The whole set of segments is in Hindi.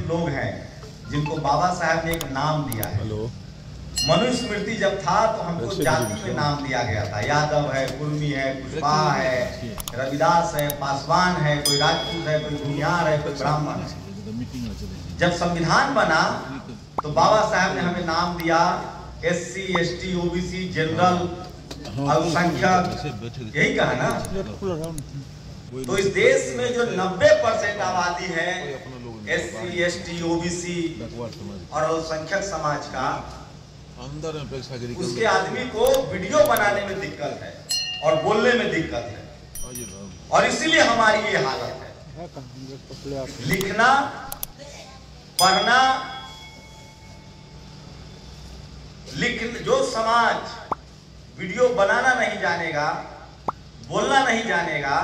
लोग हैं जिनको बाबा साहब ने एक नाम दिया है। मनुस्मृति जब था तो हमको जाति में नाम दिया गया था। यादव है, कुर्मी है, कुशवाहा है, रविदास है, पासवान है, कोई राजपूत है, कोई भूमिहार है, कोई ब्राह्मण है। जब संविधान बना तो बाबा साहब ने हमें नाम दिया SC, ST, OBC, जनरल, अल्पसंख्यक, यही कहा ना। तो इस देश में जो 90% आबादी है SC, ST, OBC और अल्पसंख्यक समाज का, उसके आदमी को वीडियो बनाने में दिक्कत है और बोलने में दिक्कत है, और इसीलिए हमारी ये हालत है। लिखना, पढ़ना, जो समाज वीडियो बनाना नहीं जानेगा, बोलना नहीं जानेगा,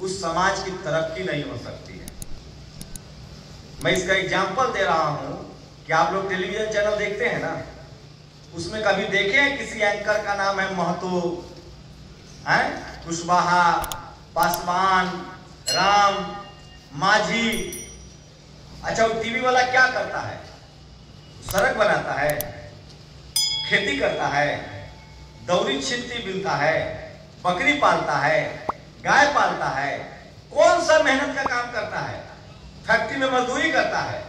उस समाज की तरक्की नहीं हो सकती है। मैं इसका एग्जाम्पल दे रहा हूं कि आप लोग टेलीविजन चैनल देखते हैं ना, उसमें कभी देखे हैं किसी एंकर का नाम है महतो, कुशवाहा, पासवान, राम, माझी? अच्छा, वो टीवी वाला क्या करता है? सड़क बनाता है, खेती करता है, दौरी छिंती बिनता है, बकरी पालता है, गाय पालता है। कौन सा मेहनत का काम करता है? फैक्ट्री में मजदूरी करता है।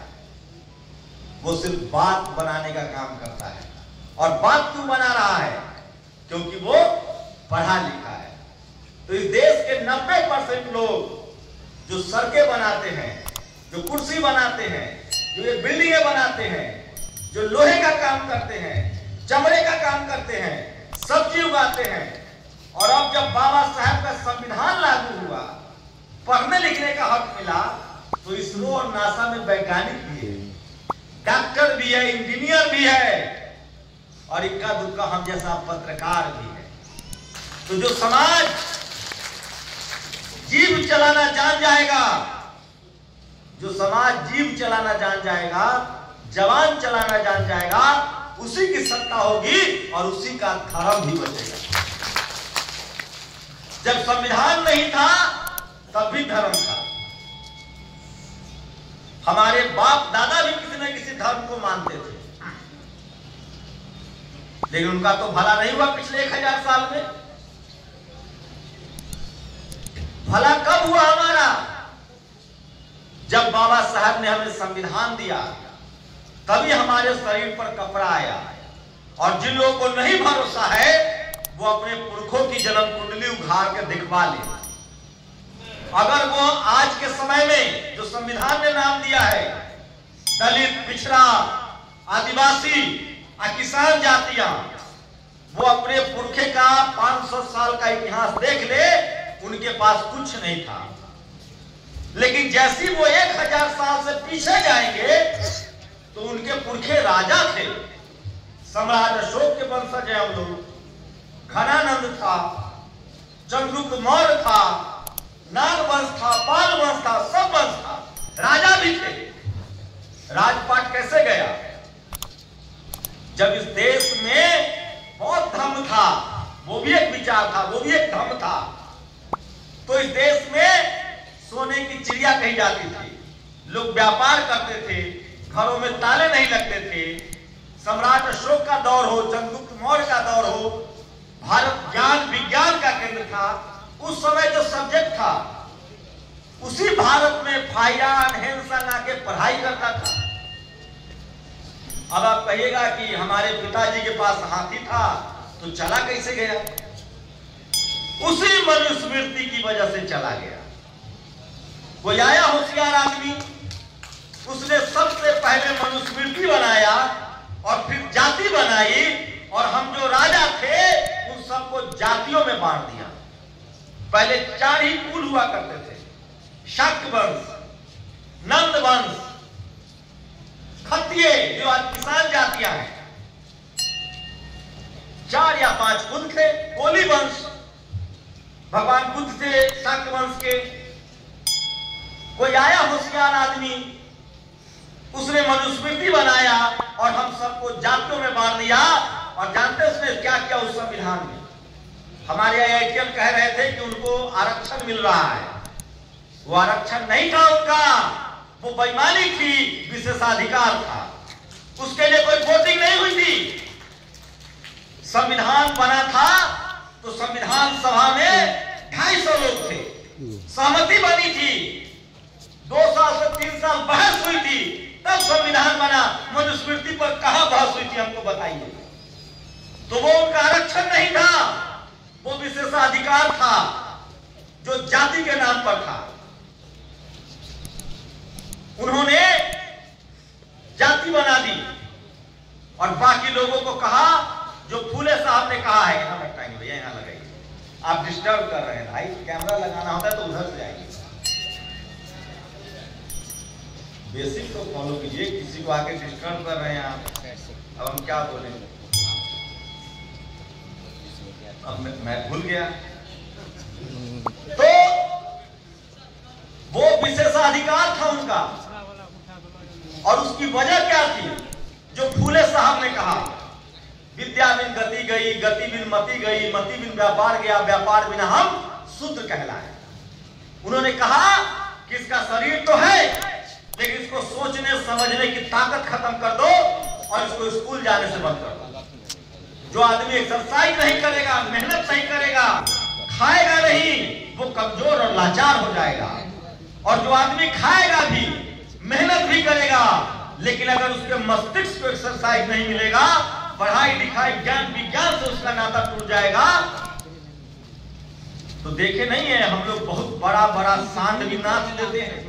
वो सिर्फ बात बनाने का काम करता है। और बात क्यों बना रहा है? क्योंकि वो पढ़ा लिखा है। तो इस देश के 90% लोग जो सड़कें बनाते हैं, जो कुर्सी बनाते हैं, जो ये बिल्डिंगें बनाते हैं, जो लोहे का काम करते हैं, चमड़े का काम करते हैं, सब्जी उगाते हैं, और अब जब बाबा साहब का संविधान लागू हुआ, पढ़ने लिखने का हक मिला, तो इसरो और नासा में वैज्ञानिक भी है, डॉक्टर भी है, इंजीनियर भी है, और इक्का दुक्का हम जैसा पत्रकार भी है। तो जो समाज जीव चलाना जान जाएगा, जो समाज जीव चलाना जान जाएगा, जवान चलाना जान जाएगा, उसी की सत्ता होगी और उसी का धर्म भी बचेगा। जब संविधान नहीं था तब भी धर्म था। हमारे बाप दादा भी किसी न किसी धर्म को मानते थे, लेकिन उनका तो भला नहीं हुआ पिछले 1000 साल में। भला कब हुआ हमारा? जब बाबा साहब ने हमें संविधान दिया, तभी हमारे शरीर पर कपड़ा आया। और जिन लोगों को नहीं भरोसा है, वो अपने पुरखों की जन्म कुंडली उघाड़ के दिखवा ले। अगर वो आज के समय में जो संविधान ने नाम दिया है, दलित, पिछड़ा, आदिवासी, किसान जातियां, वो अपने पुरखे का 500 साल का इतिहास देख ले, उनके पास कुछ नहीं था। लेकिन जैसी वो 1000 साल से पीछे जाएंगे तो उनके पुरखे राजा थे। सम्राट अशोक के वंशज हैं हम लोग। घनानंद था, चंद्रगुप्त मौर्य था, नाग वंश था, पाल वंश था, सब वंश था, राजा भी थे। राजपाट कैसे गया? जब इस देश में बहुत धर्म था, वो भी एक विचार था, वो भी एक धर्म था, तो इस देश में सोने की चिड़िया कही जाती थी। लोग व्यापार करते थे, घरों में ताले नहीं लगते थे। सम्राट अशोक का दौर हो, चंद्रगुप्त मौर्य का दौर हो, भारत ज्ञान विज्ञान का केंद्र था। उस समय जो सब्जेक्ट था, उसी भारत में फाइयान हेनसन आके पढ़ाई करता था। अब आप कहिएगा कि हमारे पिताजी के पास हाथी था तो चला कैसे गया? उसी मनुस्मृति की वजह से चला गया। कोई आया होशियार आदमी, उसने सबसे पहले मनुस्मृति बनाया और फिर जाति बनाई, और हम जो राजा थे उन सबको जातियों में बांट दिया। पहले 4 ही कुल हुआ करते थे, शक वंश, नंद वंश, खत्रिय, जो आज किसान जातियां हैं, 4 या 5 कुल थे। कोली वंश भगवान बुद्ध थे, शाक्य वंश के। कोई आया होशियार आदमी, उसने मनुस्मृति बनाया और हम सबको जातियों में बांट दिया। और जानते उसने क्या किया उस संविधान में? हमारे IITian कह रहे थे कि उनको आरक्षण मिल रहा है। वो आरक्षण नहीं था उनका, वो बेईमानी थी। विशेषाधिकार था, उसके लिए कोई वोटिंग नहीं हुई थी। संविधान बना था तो संविधान सभा में 250 लोग थे, सहमति बनी थी, 2 साल से 3 साल बहस हुई थी, तब संविधान बना। मनुस्मृति पर कहां बहस हुई थी, हमको बताइए। तो वो उनका आरक्षण नहीं था, वो विशेषाधिकार था जो जाति के नाम पर था। उन्होंने जाति बना दी और बाकी लोगों को कहा, जो फूले साहब ने कहा है, यहां लगाएंगे भैया, यहां लगाइए, आप डिस्टर्ब कर रहे हैं भाई, कैमरा लगाना होता है तो उधर से आइए। बेसिक तो फॉलो कीजिए, किसी को आके डिस्टर्ब कर रहे हैं आप। अब हम क्या बोले, अब मैं भूल गया। तो वो विशेषाधिकार था उनका, और उसकी वजह क्या थी? जो फूले साहब ने कहा, विद्या बिन गति गई, गति बिन मति गई, मति बिन व्यापार गया, व्यापार बिना हम शूद्र कहलाए। उन्होंने कहा कि इसका शरीर तो है, लेकिन इसको सोचने समझने की ताकत खत्म कर दो और इसको स्कूल जाने से बंद कर दो। जो आदमी एक्सरसाइज नहीं करेगा, मेहनत नहीं करेगा, खाएगा नहीं, वो कमजोर और लाचार हो जाएगा। और जो आदमी खाएगा भी, मेहनत भी करेगा, लेकिन अगर उसके मस्तिष्क को एक्सरसाइज नहीं मिलेगा, पढ़ाई लिखाई ज्ञान विज्ञान से उसका नाता टूट जाएगा। तो देखे नहीं है हम लोग बहुत बड़ा बड़ा सांड भी नाच देते हैं।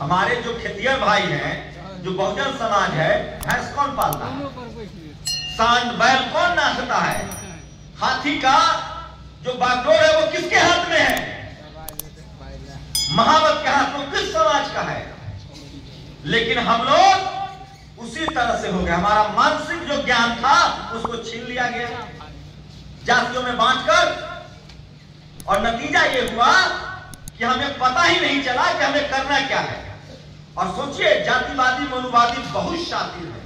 हमारे जो खेतिहर भाई हैं, जो बहुजन समाज है, भैंस कौन पालता है? सांड बैल कौन नाचता है? हाथी का जो बागडोर है वो किसके हाथ में है? महावत के हाथ में। किस समाज का है? लेकिन हम लोग उसी तरह से हो गए। हमारा मानसिक जो ज्ञान था उसको छीन लिया गया जातियों में बांटकर, और नतीजा ये हुआ कि हमें पता ही नहीं चला कि हमें करना क्या है। और सोचिए, जातिवादी मनुवादी बहुत शातिर है,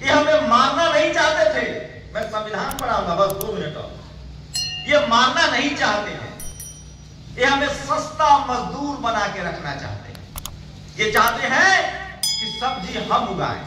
ये हमें मारना नहीं चाहते थे। मैं संविधान पढ़ाऊंगा बस 2 मिनट और। ये मारना नहीं चाहते हैं, ये हमें सस्ता मजदूर बना के रखना चाहते हैं। ये चाहते हैं कि सब्जी हम उगाएं,